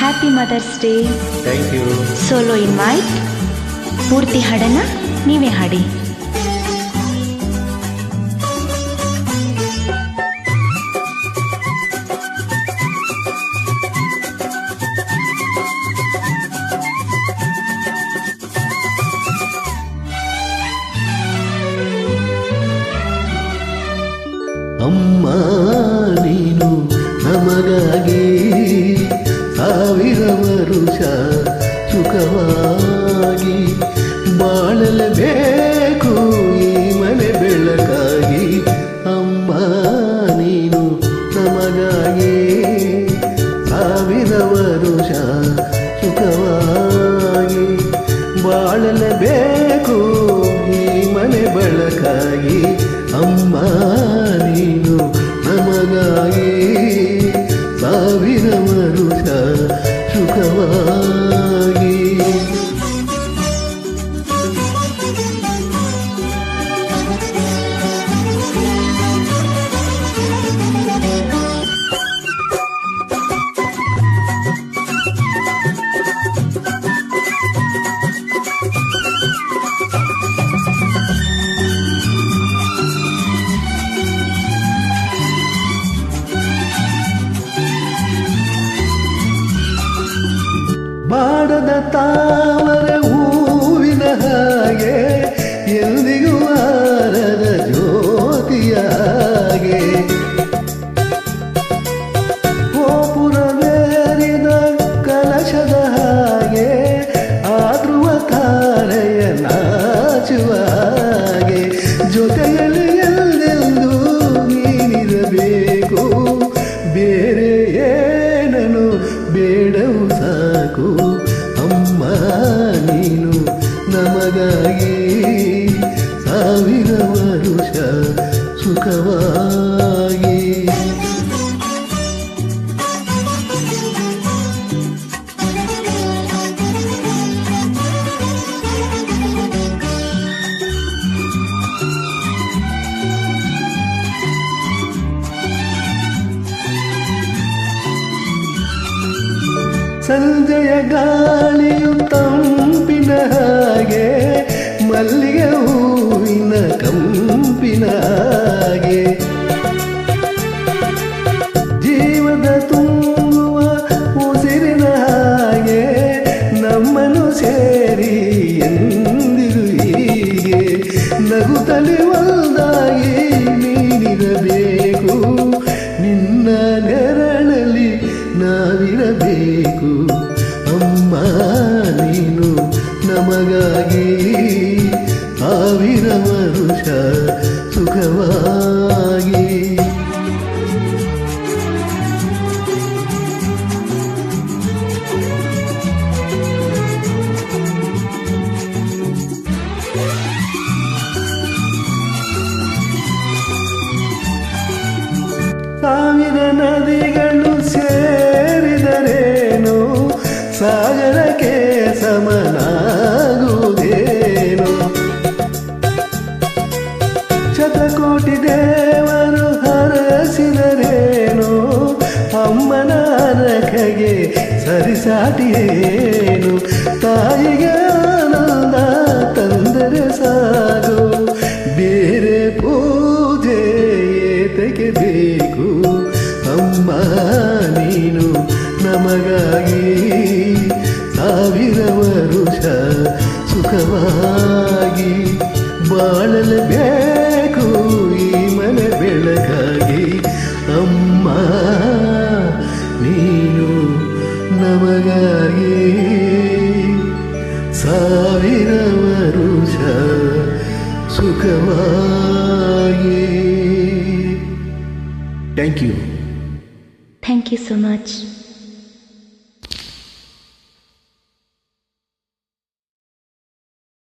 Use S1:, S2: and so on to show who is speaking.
S1: Happy mother's day.
S2: Thank you.
S1: Solo invite. ಪೂರ್ತಿ ಹಾಡನ್ನ ನೀವೇ ಹಾಡಿ.
S2: ಅಮ್ಮ ನೀನು ನಮಗಾಗಿ ಸಾವಿರ ವರುಷ ಸುಖವಾಗಿ ಬಾಳಲೇಬೇಕು ಈ ಮನೆ ಬೆಳಕಾಗಿ. ಅಮ್ಮ ನೀನು ನಮಗಾಗಿ ಸಾವಿರ ವರುಷ ಸುಖವಾಗಿ ಬಾಳಲೇಬೇಕು ಈ ಮನೆ ಬೆಳಕಾಗಿ. ಅಮ್ಮ ನೀನು ನಮಗಾಗಿ ಸಾವಿರ ವರುಷ ಸುಖವಾಗಿ. ಬಾಡದ ತಾವರ ಹೂವಿನ ಹಾಗೆ ಎಂದಿಗೂ ಆರದ ಜ್ಯೋತಿಯ ಹಾಗೆ ಗೋಪುರವೇರಿದ ಕಲಶದ ಹಾಗೆ ಆದ್ರುವ ತಾರೆಯ ನಾಚುವ ಹಾಗೆ ಜೊತೆಯಲ್ಲಿ ಎಲ್ಲೆಂದು ನೀನಿರಬೇಕು. ಬೇರೆ ಏನನು ಬೇಡವು ಸಾಕು. ಅಮ್ಮ ನೀನು ನಮಗಾಗಿ ಸಾವಿರ ವರುಷ ಸುಖವಾಗಿ. ಸಂಜೆಯ ಗಾಳಿಯು ತಂಪಿನ ಹಾಗೆ ಮಲ್ಲಿಗೆ ಹೂವಿನ ಕಂಪಿನ ಹಾಗೆ ಜೀವದ ತುಂಬುವ ಉಸಿರಿನ ಹಾಗೆ ನಮ್ಮನ್ನು ಸೇರಿ ಎಂದಿರು ಹೀಗೆ ನಗುತ್ತಲೇ ಒಂದಾಗಿ ನೀನಿರಬೇಕು. ನಿನ್ನ ನೆರಳಲ್ಲಿ ನಾವಿರಬೇಕು. ಅಮ್ಮ ನೀನು ನಮಗಾಗಿ ಸಾವಿರ ವರುಷ ಸುಖವಾಗಿ. ಸಾವಿರ ನದಿಗಳು ಸೇರಿದರೇನು ಸಾಗರಕ್ಕೆ ಸಮನಾಗುವುದೇನು. ಶತಕೋಟಿ ದೇವರು ಹರಸಿದರೇನು ಅಮ್ಮನ ಹರಕೆಗೆ ಸರಿಸಾಟಿಯೇನು. ತಾಯಿಗೆ ಆನಂದ ತಂದರೆ ಸಾಗು ಬೇರೆ ಪೂಜೆ ಏತಕ್ಕೆ ಬೇಕು. ಅಮ್ಮ ನೀನು ನಮಗಾಗಿ ಸಾವಿರ ವರುಷ ಸುಖವಾಗಿ ಬಾಳಲೇಬೇಕು ಈ ಮನೆ ಬೆಳಕಾಗಿ. ಅಮ್ಮ ನೀನು ನಮಗಾಗಿ ಸಾವಿರ ವರುಷ ಸುಖವಾಗಿ. Thank you.
S1: Thank you so much.